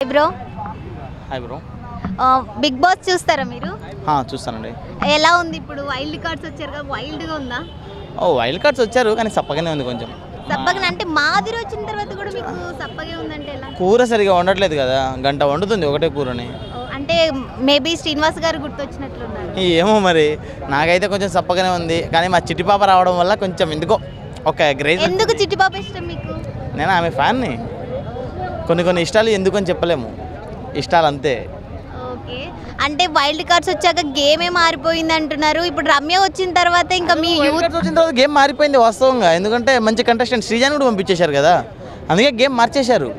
Hi bro. Hi bro. Bigg Boss చూస్తారా మీరు? చూస్తానండి. ఎలా ఉంది ఇప్పుడు? వైల్డ్ కార్డ్స్ వచ్చారు కదా, వైల్డ్గా ఉందా? వైల్డ్ కార్డ్స్ వచ్చారు కానీ సప్పగానే ఉంది కొంచెం. సప్పగా అంటే మాదిరి వచ్చిన తర్వాత కూడా మీకు సప్పగా ఉందంటే ఎలా? కూర సరిగా వండట్లేదు కదా, గంట వండుతుంది ఒకటే కూరని. అంటే మేబీ శ్రీనివాస్ గారు గుర్తొచ్చినట్లున్నారు. ఏమో మరి, నాకైతే కొంచెం సప్పగానే ఉంది. కానీ మా చిట్టి పాప రావడం వల్ల కొంచెం ఎందుకో ఒక గ్రేజ్. ఎందుకు చిట్టి పాప ఇష్టం మీకు? నేను ఆమె ఫ్యాన్ని. కొన్ని ఇష్టాలు ఎందుకు అని చెప్పలేము, ఇష్టాలు అంతే. ఓకే, అంటే వైల్డ్ కార్డ్స్ వచ్చాక గేమే మారిపోయింది అంటున్నారు. ఇప్పుడు రమ్య వచ్చిన తర్వాత ఇంకా మీ యూత్ వచ్చిన తర్వాత గేమ్ మారిపోయింది వాస్తవంగా. ఎందుకంటే మంచి కంటెస్టెంట్ శ్రీజాని కూడా పంపించేశారు కదా, అందుకే గేమ్ మార్చేశారు.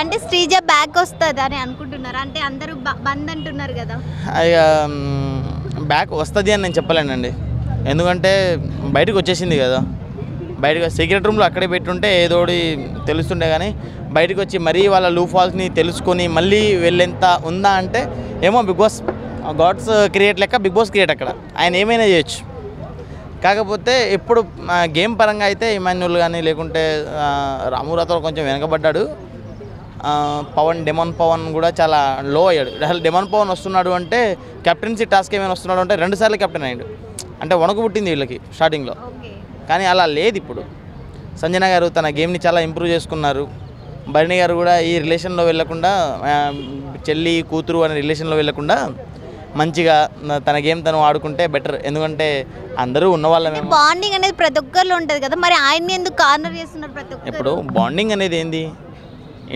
అంటే శ్రీజ బ్యాక్ వస్తుంది అని అనుకుంటున్నారు, అంటే అందరూ బంద్ అంటున్నారు కదా. బ్యాక్ వస్తుంది అని నేను చెప్పలేనండి, ఎందుకంటే బయటకు వచ్చేసింది కదా. బయటకు సీక్రెట్ రూమ్లో అక్కడే పెట్టుంటే ఏదోటి తెలుస్తుండే, కానీ బయటకు వచ్చి మరీ వాళ్ళ లూ ఫాల్స్ని తెలుసుకొని మళ్ళీ వెళ్ళేంత ఉందా అంటే ఏమో. బిగ్ బాస్ గాడ్స్ క్రియేట్ లెక్క బిగ్ బాస్ క్రియేట్ అక్కడ, ఆయన ఏమైనా చేయొచ్చు. కాకపోతే ఇప్పుడు గేమ్ పరంగా అయితే ఇమాన్యుల్ కానీ లేకుంటే రామురాతో కొంచెం వెనకబడ్డాడు. డెమాన్ పవన్ కూడా చాలా లో అయ్యాడు. అసలు డెమాన్ పవన్ వస్తున్నాడు అంటే కెప్టెన్సీ టాస్క్ ఏమైనా వస్తున్నాడు అంటే 2 సార్లు కెప్టెన్ అయ్యాడు, అంటే వణుకు పుట్టింది వీళ్ళకి స్టార్టింగ్లో. కానీ అలా లేదు ఇప్పుడు. సంజన గారు తన గేమ్ని చాలా ఇంప్రూవ్ చేసుకున్నారు. భరణి గారు కూడా ఈ రిలేషన్లో వెళ్ళకుండా, చెల్లి కూతురు అనే రిలేషన్లో వెళ్ళకుండా మంచిగా తన గేమ్ తను ఆడుకుంటే బెటర్. ఎందుకంటే అందరూ ఉన్న వాళ్ళమే. బాండింగ్ అనేది ప్రతి ఒక్కరిలో ఉంటుంది కదా, మరి ఆయన్ని ఎందుకు కార్నర్ చేస్తున్నారు ప్రతి ఒక్కరు? ఇప్పుడు బాండింగ్ అనేది ఏంది,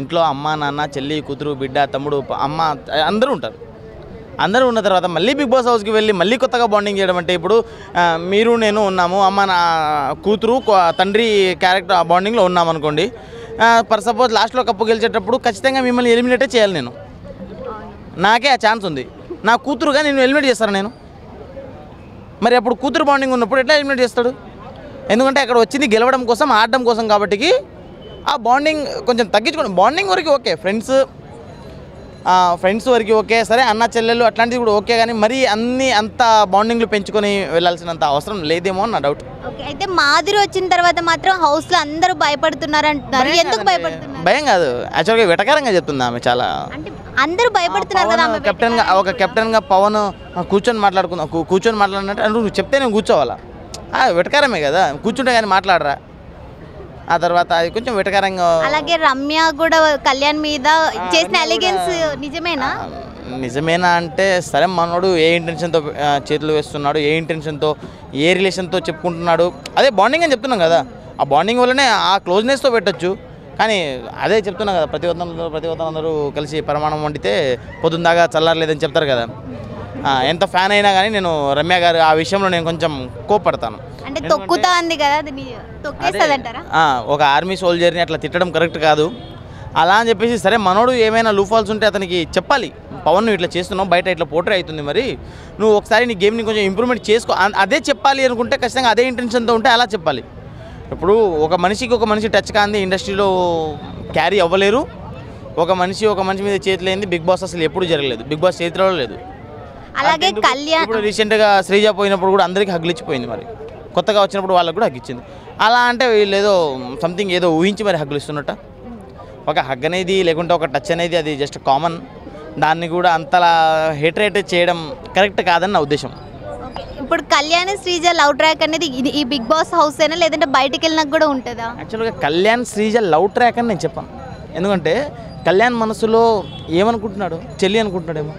ఇంట్లో అమ్మ నాన్న చెల్లి కూతురు బిడ్డ తమ్ముడు అమ్మ అందరూ ఉంటారు. అందరూ ఉన్న తర్వాత మళ్ళీ బిగ్ బాస్ హౌస్కి వెళ్ళి మళ్ళీ కొత్తగా బాండింగ్ చేయడం అంటే, ఇప్పుడు మీరు నేను ఉన్నాము, అమ్మ నా కూతురు తండ్రి క్యారెక్టర్ బాండింగ్లో ఉన్నాం అనుకోండి. ఫర్ సపోజ్ లాస్ట్లో కప్పు గెలిచేటప్పుడు ఖచ్చితంగా మిమ్మల్ని ఎలిమినేటే చేయాలి నేను, నాకే ఆ ఛాన్స్ ఉంది. నా కూతురుగా నేను ఎలిమినేట్ చేస్తాను నేను. మరి అప్పుడు కూతురు బాండింగ్ ఉన్నప్పుడు ఎట్లా ఎలిమినేట్ చేస్తాడు? ఎందుకంటే అక్కడ వచ్చింది గెలవడం కోసం, ఆడడం కోసం. కాబట్టి ఆ బాండింగ్ కొంచెం తగ్గించుకోండి. బాండింగ్ వరకు ఓకే, ఫ్రెండ్స్ వరకు ఓకే, సరే అన్న చెల్లెలు అట్లాంటివి కూడా ఓకే, కానీ మరి అంత బాండింగ్లు పెంచుకొని వెళ్ళాల్సినంత అవసరం లేదేమో అని నా డౌట్. ఓకే, అయితే మాదిరి వచ్చిన తర్వాత మాత్రం హౌస్లో అందరూ భయపడుతున్నారు అంటున్నారు. ఎందుకు భయపడుతున్నారు? భయం కాదు, యాక్చువల్గా వెటకారంగా చెప్తుంది ఆమె. చాలా అంటే అందరూ భయపడుతున్నారు కదా. ఒక కెప్టెన్గా పవన్ కూర్చొని మాట్లాడినట్టు నువ్వు చెప్తే నేను కూర్చోవాలా? వెటకారమే కదా, కూర్చుంటే కానీ మాట్లాడరా. ఆ తర్వాత అది కొంచెం వెటకారంగా. అలాగే రమ్య కూడా కళ్యాణ్ మీద చేసిన అలిగెన్స్ నిజమేనా అంటే, సరే మనోడు ఏ ఇంటెన్షన్తో చేతులు వేస్తున్నాడు, ఏ ఇంటెన్షన్తో ఏ రిలేషన్తో చెప్పుకుంటున్నాడు, అదే బాండింగ్ అని చెప్తున్నాం కదా. ఆ బాండింగ్ వల్లనే ఆ క్లోజ్నెస్తో పెట్టచ్చు. కానీ అదే చెప్తున్నాం కదా, ప్రతి ఒక్కరు అందరూ కలిసి పరిమాణం వండితే పొద్దుందాగా చల్లారలేదని చెప్తారు కదా. ఎంత ఫ్యాన్ అయినా కానీ నేను రమ్య గారు ఆ విషయంలో నేను కొంచెం కోప్పడతాను. అంటే తొక్కుతా ఉంది కదా, తొక్కేస్తుందంటారా? ఒక ఆర్మీ సోల్జర్ని అట్లా తిట్టడం కరెక్ట్ కాదు. అలా అని చెప్పేసి సరే మనోడు ఏమైనా లూఫాల్స్ ఉంటే అతనికి చెప్పాలి, పవన్ నువ్వు ఇట్లా చేస్తున్నావు, బయట ఇట్లా పోట్రే అవుతుంది, మరి నువ్వు ఒకసారి నీ గేమ్ని కొంచెం ఇంప్రూవ్మెంట్ చేసుకో, అదే చెప్పాలి అనుకుంటే ఖచ్చితంగా అదే ఇంటెన్షన్తో ఉంటే అలా చెప్పాలి. ఇప్పుడు ఒక మనిషి టచ్ కాంది ఇండస్ట్రీలో క్యారీ అవ్వలేరు. ఒక మనిషి మీద చేతులేంది బిగ్ బాస్ అసలు ఎప్పుడు జరగలేదు, బిగ్ బాస్ చేతిలో లేదు. అలాగే కళ్యాణ్ ఇప్పుడు రీసెంట్గా శ్రీజ పోయినప్పుడు కూడా అందరికీ హగ్గులు ఇచ్చిపోయింది, మరి కొత్తగా వచ్చినప్పుడు వాళ్ళకు కూడా హగ్ ఇచ్చింది. అలా అంటే వీళ్ళు ఏదో సంథింగ్ ఏదో ఊహించి మరి హగ్గులు ఇస్తున్నట్ట. ఒక హగ్ అనేది లేకుంటే ఒక టచ్ అనేది అది జస్ట్ కామన్. దాన్ని కూడా అంతలా హేట్ చేయడం కరెక్ట్ కాదని నా ఉద్దేశం. ఇప్పుడు కళ్యాణ్ శ్రీజ లవ్ ట్రాక్ అనేది ఈ బిగ్ బాస్ హౌస్ అయినా లేదంటే బయటకు వెళ్ళినాక కూడా ఉంటుందా? యాక్చువల్గా కళ్యాణ్ శ్రీజ లవ్ ట్రాక్ అని నేను చెప్పాను. ఎందుకంటే కళ్యాణ్ మనసులో ఏమనుకుంటున్నాడు, చెల్లి అనుకుంటున్నాడేమో,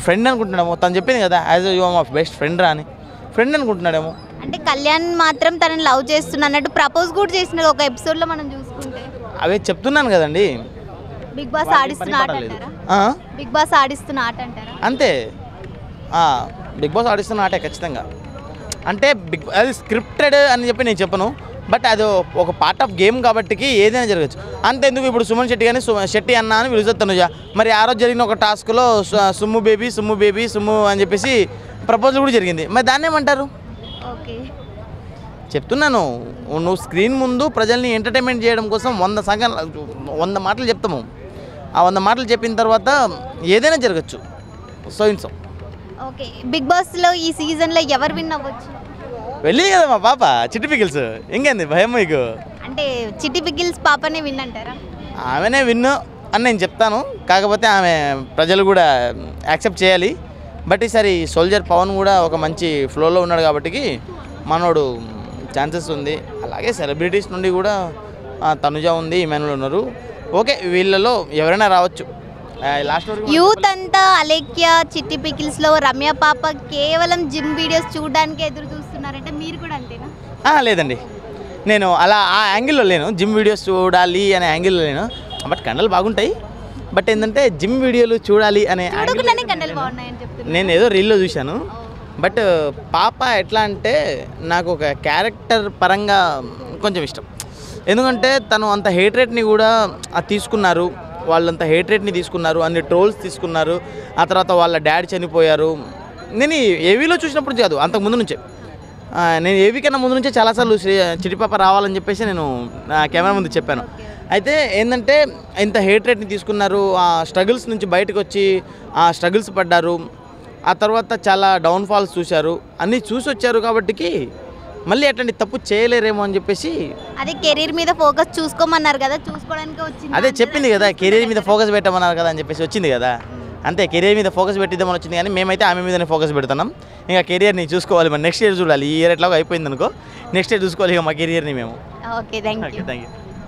ఫ్రెండ్ అనుకుంటున్నాడేమో. తను చెప్పింది కదా, as you are my best friend రా అని, ఫ్రెండ్ అనుకుంటున్నాడేమో. అంటే కళ్యాణ్ మాత్రం తనని లవ్ చేస్తున్నా అన్నట్టు ప్రపోజ్ కూడా చేసిన ఒక ఎపిసోడ్లో మనం చూసుకుంటే. అవే చెప్తున్నాను కదండి, బిగ్ బాస్ ఆడిస్తున్న ఆట అంటారా? బిగ్ బాస్ ఆడిస్తున్న ఆట అంటారా? అంతే, బిగ్ బాస్ ఆడిస్తున్న ఆటే ఖచ్చితంగా. అంటే అది స్క్రిప్టెడ్ అని చెప్పి నేను చెప్పను, బట్ అది ఒక పార్ట్ ఆఫ్ గేమ్ కాబట్టి ఏదైనా జరగచ్చు. అంతెందుకు ఇప్పుడు సుమన్ శెట్టి కానీ శెట్టి అన్న అని పిలుస్తుంది తనుజ. మరి ఆ రోజు జరిగిన ఒక టాస్క్లో సుమ్ము బేబీ అని చెప్పేసి ప్రపోజల్ కూడా జరిగింది. మరి దాన్ని ఏమంటారు? ఓకే, చెప్తున్నాను, నువ్వు స్క్రీన్ ముందు ప్రజల్ని ఎంటర్టైన్మెంట్ చేయడం కోసం 100 మాటలు చెప్తాము. ఆ 100 మాటలు చెప్పిన తర్వాత ఏదైనా జరగచ్చు. సో ఓకే, బిగ్ బాస్లో ఈ సీజన్లో ఎవరు విన్ అవ్వచ్చు? వెళ్ళింది కదా మా పాప చిట్టి పికిల్స్. ఇంకేంది భయం మీకు? అంటే చిట్టి పికిల్స్ పాపనే విన్ అంటారా? ఆమెనే విన్ను. అని నేను చెప్తాను. కాకపోతే ఆమె ప్రజలు కూడా యాక్సెప్ట్ చేయాలి. బట్ ఈసారి సోల్జర్ పవన్ కూడా ఒక మంచి ఫ్లోలో ఉన్నాడు కాబట్టి మనోడు ఛాన్సెస్ ఉంది. అలాగే సెలబ్రిటీస్ నుండి కూడా తనుజ ఉంది, ఇమానుయల్ ఉన్నారు. ఓకే, వీళ్ళలో ఎవరైనా రావచ్చు. లాస్ట్ వరకు యూత్ అంతా అలేఖ్య, చిట్టి పికిల్స్లో రమ్య పాప కేవలం జిమ్ వీడియోస్ చూడడానికి ఎదురు చూస్తున్నారంటే మీరు కూడా అంతేనా? లేదండి, నేను అలా ఆ యాంగిల్లో లేను. జిమ్ వీడియోస్ చూడాలి అనే యాంగిల్లో లేను. బట్ కండలు బాగుంటాయి. బట్ ఏంటంటే జిమ్ వీడియోలు చూడాలి అనే చూడకుండానే కండలు బాగున్నాయని చెప్తున్నారు. నేను ఏదో రీల్లో చూశాను. బట్ పాప ఎట్లా అంటే నాకు ఒక క్యారెక్టర్ పరంగా కొంచెం ఇష్టం. ఎందుకంటే తను అంత హేట్ రేట్ని కూడా తీసుకున్నారు, వాళ్ళంత హేట్ రేట్ని తీసుకున్నారు, అన్ని ట్రోల్స్ తీసుకున్నారు. ఆ తర్వాత వాళ్ళ డాడీ చనిపోయారు. నేను ఏవీలో చూసినప్పుడు కాదు, అంతకుముందు నుంచే. నేను ఏవీ కన్నా ముందు నుంచే చాలాసార్లు చిటిపాప రావాలని చెప్పేసి నేను కెమెరా ముందు చెప్పాను. అయితే ఏంటంటే ఇంత హేట్ రేట్ని తీసుకున్నారు, ఆ స్ట్రగుల్స్ నుంచి బయటకు వచ్చి ఆ స్ట్రగుల్స్ పడ్డారు. ఆ తర్వాత చాలా డౌన్ఫాల్స్ చూశారు, అన్నీ చూసి వచ్చారు. కాబట్టికి మళ్ళీ అట్లాంటి తప్పు చేయలేరేమో అని చెప్పేసి అదే కెరీర్ మీద ఫోకస్ చూసుకోమన్నారు కదా, చూసుకోవడానికి వచ్చింది. అదే చెప్పింది కదా, కెరీర్ మీద ఫోకస్ పెట్టమన్నారు కదా అని చెప్పేసి వచ్చింది కదా. అంతే, కెరీర్ మీద ఫోకస్ పెట్టిద్దామని వచ్చింది. కానీ మేమైతే ఆమె మీదనే ఫోకస్ పెడుతున్నాం. ఇంకా కెరీర్ని చూసుకోవాలి. మరి నెక్స్ట్ ఇయర్ చూడాలి. ఈ ఇయర్ ఎట్లాగో అయిపోయింది అనుకో, నెక్స్ట్ ఇయర్ చూసుకోవాలి ఇక మా కెరీర్ని మేము. Okay, thank you. Thank you.